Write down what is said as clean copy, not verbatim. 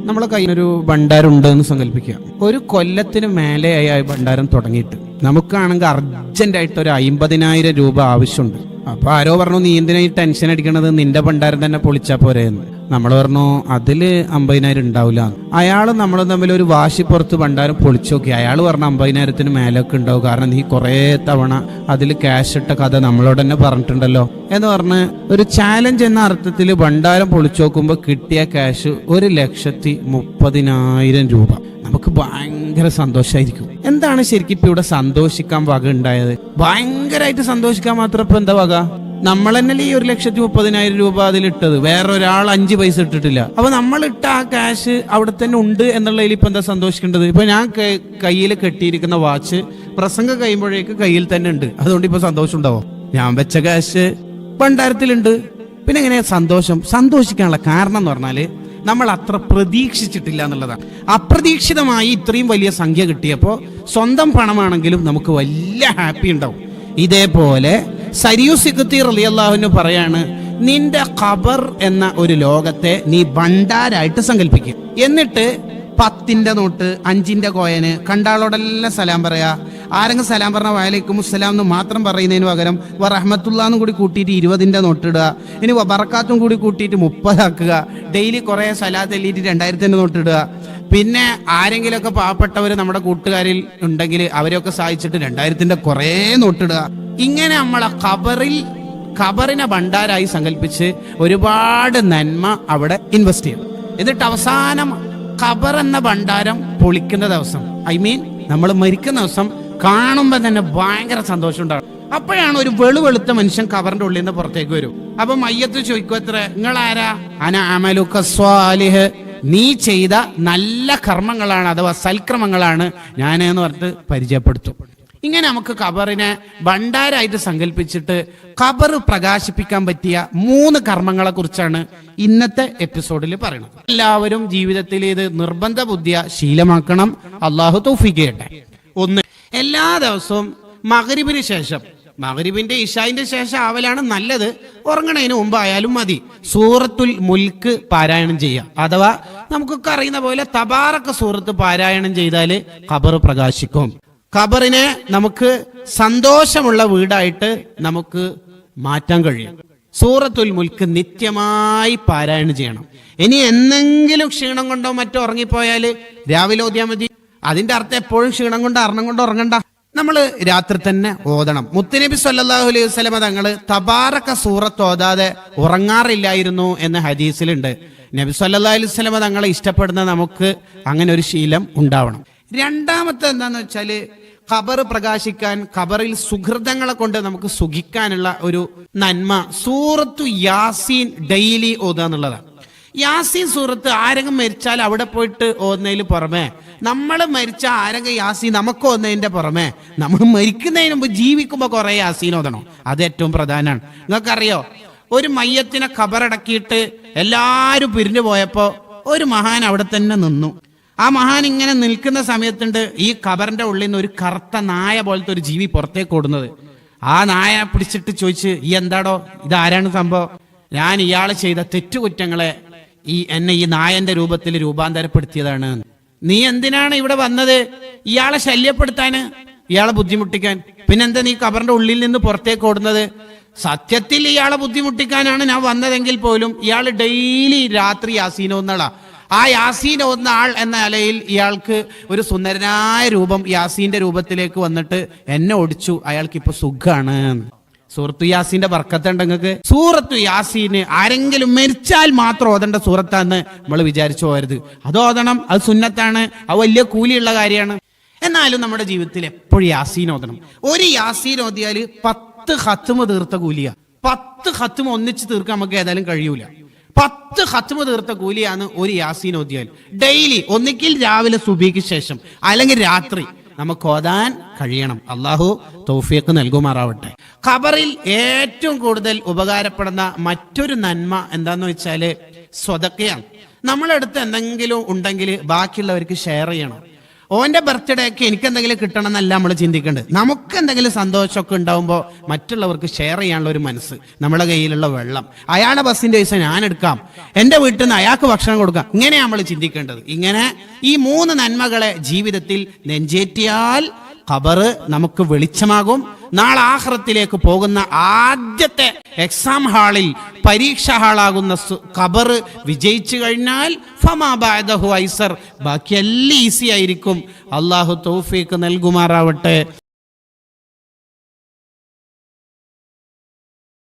നമ്മളെ കയ്യിലൊരു ഭണ്ഡാരം ഉണ്ട് എന്ന് സങ്കല്പിക്കുക. ഒരു കൊല്ലത്തിന് മേലെയായി ആ ഭണ്ഡാരം തുടങ്ങിയിട്ട് നമുക്കാണെങ്കിൽ അർജന്റായിട്ട് ഒരു 50,000 രൂപ ആവശ്യമുണ്ട്. അപ്പൊ ആരോ പറഞ്ഞു, നീ എന്തിനാ ഈ ടെൻഷൻ അടിക്കണത്, നിന്റെ ഭണ്ഡാരം തന്നെ പൊളിച്ചാ പോരെയെന്ന്. നമ്മൾ പറഞ്ഞു അതില് 50,000 ഉണ്ടാവില്ല. അയാൾ നമ്മൾ തമ്മിൽ ഒരു വാശി പുറത്ത് ഭണ്ഡാരം പൊളിച്ചു നോക്കി. അയാൾ പറഞ്ഞു 50,000 മേലൊക്കെ ഉണ്ടാവും, കാരണം നീ കുറേ തവണ അതിൽ ക്യാഷ് ഇട്ട കഥ നമ്മളോട് തന്നെ പറഞ്ഞിട്ടുണ്ടല്ലോ എന്ന് പറഞ്ഞ് ഒരു ചാലഞ്ച് എന്ന അർത്ഥത്തിൽ ഭണ്ഡാരം പൊളിച്ചു നോക്കുമ്പോൾ കിട്ടിയ ക്യാഷ് 1,30,000 രൂപ. നമുക്ക് ഭയങ്കര സന്തോഷമായിരിക്കും. എന്താണ് ശരിക്കും ഇപ്പൊ ഇവിടെ സന്തോഷിക്കാൻ വക ഉണ്ടായത്? ഭയങ്കരമായിട്ട് സന്തോഷിക്കാൻ മാത്രം ഇപ്പൊ എന്താ വക? നമ്മൾ തന്നെ ഈ 1,30,000 രൂപ അതിലിട്ടത്, വേറെ ഒരാൾ 5 പൈസ ഇട്ടിട്ടില്ല. അപ്പൊ നമ്മൾ ഇട്ട ആ ക്യാഷ് അവിടെ തന്നെ ഉണ്ട് എന്നുള്ളതിൽ ഇപ്പൊ എന്താ സന്തോഷിക്കേണ്ടത്? ഇപ്പൊ ഞാൻ കയ്യിൽ കെട്ടിയിരിക്കുന്ന വാച്ച് പ്രസംഗം കഴിയുമ്പോഴേക്ക് കയ്യിൽ തന്നെ ഉണ്ട്, അതുകൊണ്ട് ഇപ്പൊ സന്തോഷം ഉണ്ടാവും. ഞാൻ വെച്ച ക്യാഷ് ഭണ്ഡാരത്തിലുണ്ട്. പിന്നെ എങ്ങനെയാ സന്തോഷിക്കാനുള്ള കാരണം എന്ന് പറഞ്ഞാല് നമ്മൾ അത്ര പ്രതീക്ഷിച്ചിട്ടില്ല എന്നുള്ളതാണ്. അപ്രതീക്ഷിതമായി ഇത്രയും വലിയ സംഖ്യ കിട്ടിയപ്പോൾ സ്വന്തം പണമാണെങ്കിലും നമുക്ക് വലിയ ഹാപ്പി ഉണ്ടാവും. ഇതേപോലെ സരിയു സിഖ്തി റളിയല്ലാഹു അൻഹു പറയാണ്, നിന്റെ ഖബർ എന്ന ഒരു ലോകത്തെ നീ ഭണ്ഡാരായിട്ട് സങ്കല്പിക്കുക. എന്നിട്ട് 10ന്റെ നോട്ട്, 5ന്റെ കോയന് കണ്ടാളോടെല്ലാം സലാം പറയാ. ആരെങ്കിലും സലാം പറഞ്ഞ വഅലൈക്കും അസ്സലാം എന്ന് മാത്രം പറയുന്നതിന് പകരം റഹ്മത്തുള്ളാന്ന് കൂടി കൂട്ടിയിട്ട് 20ന്റെ നോട്ട് ഇടുക. ഇനി ബറക്കാത്തും കൂടി കൂട്ടിയിട്ട് 30 ആക്കുക. ഡെയിലി കുറെ സലാത്ത് എല്ലിയിട്ട് 2000ന്റെ നോട്ട് ഇടുക. പിന്നെ ആരെങ്കിലുമൊക്കെ പാവപ്പെട്ടവർ നമ്മുടെ കൂട്ടുകാരിൽ ഉണ്ടെങ്കിൽ അവരെയൊക്കെ സഹായിച്ചിട്ട് 2000ന്റെ കുറെ നോട്ടിടുക. ഇങ്ങനെ നമ്മളെ ഖബറിനെ ഭണ്ഡാരായി സങ്കല്പിച്ച് ഒരുപാട് നന്മ അവിടെ ഇൻവെസ്റ്റ് ചെയ്യും. എന്നിട്ട് അവസാനം ഖബർ എന്ന ഭണ്ഡാരം പൊളിക്കുന്ന ദിവസം, നമ്മൾ മരിക്കുന്ന ദിവസം കാണുമ്പോൾ തന്നെ ഭയങ്കര സന്തോഷം ഉണ്ടാകും. അപ്പോഴാണ് ഒരു വെളുത്ത മനുഷ്യൻ ഖബറിന്റെ ഉള്ളിൽ നിന്ന് പുറത്തേക്ക് വരും. അപ്പൊ മയ്യത്ത് ചോദിക്കും, എത്ര നിങ്ങൾ ആരാ? അന അമലുക സ്വാലിഹ്, നീ ചെയ്ത നല്ല കർമ്മങ്ങളാണ് അഥവാ സൽക്രമങ്ങളാണ് ഞാൻ എന്ന് പറഞ്ഞിട്ട് പരിചയപ്പെടുത്തും. ഇങ്ങനെ നമുക്ക് ഖബറിനെ ഭണ്ഡാരായിട്ട് സങ്കല്പിച്ചിട്ട് ഖബർ പ്രകാശിപ്പിക്കാൻ പറ്റിയ 3 കർമ്മങ്ങളെ കുറിച്ചാണ് ഇന്നത്തെ എപ്പിസോഡിൽ പറയുന്നത്. എല്ലാവരും ജീവിതത്തിൽ ഇത് നിർബന്ധ ബുദ്ധിയ ശീലമാക്കണം. അള്ളാഹു തൗഫീഖ് ചെയ്യട്ടെ. 1, എല്ലാ ദിവസവും മഗ്‌രിബിന് ശേഷം, മഗ്‌രിബിന്റെ ഇശാഇന്റെ ശേഷം ആവലാണ് നല്ലത്, ഉറങ്ങണതിന് മുമ്പ് ആയാലും മതി, സൂറത്തുൽ മുൽക്ക് പാരായണം ചെയ്യുക. അഥവാ നമുക്കൊക്കെ അറിയുന്ന പോലെ തബാറക സൂറത്ത് പാരായണം ചെയ്താൽ ഖബർ പ്രകാശിക്കും. ഖബറിനെ നമുക്ക് സന്തോഷമുള്ള വീടായിട്ട് നമുക്ക് മാറ്റാൻ കഴിയും. സൂറത്തുൽ മുൽക്ക് നിത്യമായി പാരായണം ചെയ്യണം. ഇനി എന്തെങ്കിലും ക്ഷീണം കൊണ്ടോ മറ്റോ ഉറങ്ങിപ്പോയാൽ രാവിലെ ഓതിയാൽ മതി. അതിന്റെ അർത്ഥം എപ്പോഴും ക്ഷീണം കൊണ്ട് അർണം കൊണ്ട് ഉറങ്ങണ്ട, നമ്മൾ രാത്രി തന്നെ ഓതണം. മുത്തുനബി സല്ലല്ലാഹു അലൈഹി വസല്ലമ തങ്ങള് തബാറക സൂറത്ത് ഓതാതെ ഉറങ്ങാറില്ലായിരുന്നു എന്ന ഹദീസിലുണ്ട്. നബി സല്ലല്ലാഹു അലൈഹി വസല്ലമ തങ്ങളെ ഇഷ്ടപ്പെടുന്ന നമുക്ക് അങ്ങനെ ഒരു ശീലം ഉണ്ടാവണം. രണ്ടാമത്തെ എന്താന്ന് വെച്ചാല് ഖബർ പ്രകാശിക്കാൻ, ഖബറിൽ സുഹൃതങ്ങളെ കൊണ്ട് നമുക്ക് സുഖിക്കാനുള്ള ഒരു നന്മ സൂറത്തു യാസീൻ ഡെയിലി ഓതുക എന്നുള്ളതാണ്. യാസീൻ സൂറത്ത് ആരെങ്കിലും മരിച്ചാൽ അവിടെ പോയിട്ട് ഓതുന്നതിന് പുറമെ, നമ്മൾ മരിച്ച ആരെങ്കിലും യാസീൻ നമുക്ക് ഓതുന്നതിന്റെ പുറമെ നമ്മൾ മരിക്കുന്നതിന് മുമ്പ് ജീവിക്കുമ്പോൾ കുറെ യാസീൻ ഓതണം. അത് ഏറ്റവും പ്രധാനമാണ്. നിങ്ങൾക്കറിയോ, ഒരു മയ്യത്തിനെ ഖബറടക്കിയിട്ട് എല്ലാരും പിരിഞ്ഞു പോയപ്പോ ഒരു മഹാൻ അവിടെ തന്നെ നിന്നു. ആ മഹാൻ ഇങ്ങനെ നിൽക്കുന്ന സമയത്തുണ്ട് ഈ ഖബറിന്റെ ഉള്ളിൽ നിന്ന് ഒരു കറുത്ത നായ പോലത്തെ ഒരു ജീവി പുറത്തേക്ക് ഓടുന്നത്. ആ നായ പിടിച്ചിട്ട് ചോദിച്ച്, ഈ എന്താടോ, ഇതാരാണ് സംഭവം? ഞാൻ ഇയാള് ചെയ്ത തെറ്റുകുറ്റങ്ങളെ എന്നെ ഈ നായന്റെ രൂപത്തിൽ രൂപാന്തരപ്പെടുത്തിയതാണ്. നീ എന്തിനാണ് ഇവിടെ വന്നത്? ഇയാളെ ശല്യപ്പെടുത്താന്, ഇയാളെ ബുദ്ധിമുട്ടിക്കാൻ. പിന്നെന്താ നീ ഖബറിന്റെ ഉള്ളിൽ നിന്ന് പുറത്തേക്ക് ഓടുന്നത്? സത്യത്തിൽ ഇയാളെ ബുദ്ധിമുട്ടിക്കാനാണ് ഞാൻ വന്നതെങ്കിൽ പോലും ഇയാൾ ഡെയിലി രാത്രി യാസീൻ ഓതുന്നതാ. ആ യാസീൻ ഓതുന്ന ആൾ എന്ന നിലയിൽ ഇയാൾക്ക് ഒരു സുന്ദരനായ രൂപം യാസീന്റെ രൂപത്തിലേക്ക് വന്നിട്ട് എന്നെ ഓടിച്ചു, അയാൾക്ക് ഇപ്പൊ സുഖാണ്. സൂറത്തു യാസീന്റെ ബർക്കത്തുണ്ട് നിങ്ങൾക്ക്. സൂറത്തു യാസീന് ആരെങ്കിലും മരിച്ചാൽ മാത്രം ഓതേണ്ട സൂറത്താന്ന് നമ്മൾ വിചാരിച്ചു പോകരുത്. അത് ഓതണം, അത് സുന്നത്താണ്, അത് വലിയ കൂലിയുള്ള കാര്യമാണ്. എന്നാലും നമ്മുടെ ജീവിതത്തിൽ എപ്പോഴും യാസീൻ ഓതണം. ഒരു യാസീൻ ഓതിയാൽ 10 ഖത്മ് തീർത്ത കൂലിയ. 10 ഖത്മ് ഒന്നിച്ച് തീർക്കാൻ നമുക്ക് ഏതായാലും കഴിയൂല. 10 ഖത്മ് തീർത്ത കൂലിയാണ് ഒരു യാസീൻ ഓതിയാൽ. ഡെയിലി ഒന്നിക്കിൽ രാവിലെ സുബഹിക്ക് ശേഷം അല്ലെങ്കിൽ രാത്രി നമുക്ക് ഓതാൻ കഴിയണം. അള്ളാഹു തൗഫീഖ് നൽകുമാറാവട്ടെ. ഖബറിൽ ഏറ്റവും കൂടുതൽ ഉപകാരപ്പെടുന്ന മറ്റൊരു നന്മ എന്താന്ന് വെച്ചാല് സ്വതക്കയാണ്. നമ്മളടുത്ത് എന്തെങ്കിലും ഉണ്ടെങ്കിൽ ബാക്കിയുള്ളവർക്ക് ഷെയർ ചെയ്യണം. ഓൻ്റെ ബർത്ത്ഡേക്ക് എനിക്ക് എന്തെങ്കിലും കിട്ടണം എന്നല്ല നമ്മൾ ചിന്തിക്കേണ്ടത്. നമുക്ക് എന്തെങ്കിലും സന്തോഷമൊക്കെ ഉണ്ടാകുമ്പോൾ മറ്റുള്ളവർക്ക് ഷെയർ ചെയ്യാനുള്ള ഒരു മനസ്സ്, നമ്മളെ കയ്യിലുള്ള വെള്ളം, അയാളുടെ ബസ്സിൻ്റെ പൈസ ഞാൻ എടുക്കാം, എൻ്റെ വീട്ടിൽ നിന്ന് അയാൾക്ക് ഭക്ഷണം കൊടുക്കാം, ഇങ്ങനെയാണ് നമ്മൾ ചിന്തിക്കേണ്ടത്. ഇങ്ങനെ ഈ 3 നന്മകളെ ജീവിതത്തിൽ നെഞ്ചേറ്റിയാൽ ഖബർ നമുക്ക് വെളിച്ചമാകും. നാളെ ആഖിറത്തിലേക്ക് പോകുന്ന ആദ്യത്തെ എക്സാം ഹാളിൽ, പരീക്ഷാ ഹാളാകുന്ന ഖബർ വിജയിച്ചു കഴിഞ്ഞാൽ ഫമാ ബഅദഹു ഐസർ, ബാക്കിയെല്ലാം ഈസി ആയിരിക്കും. അള്ളാഹു തൗഫീഖ് നൽകുമാറാവട്ടെ.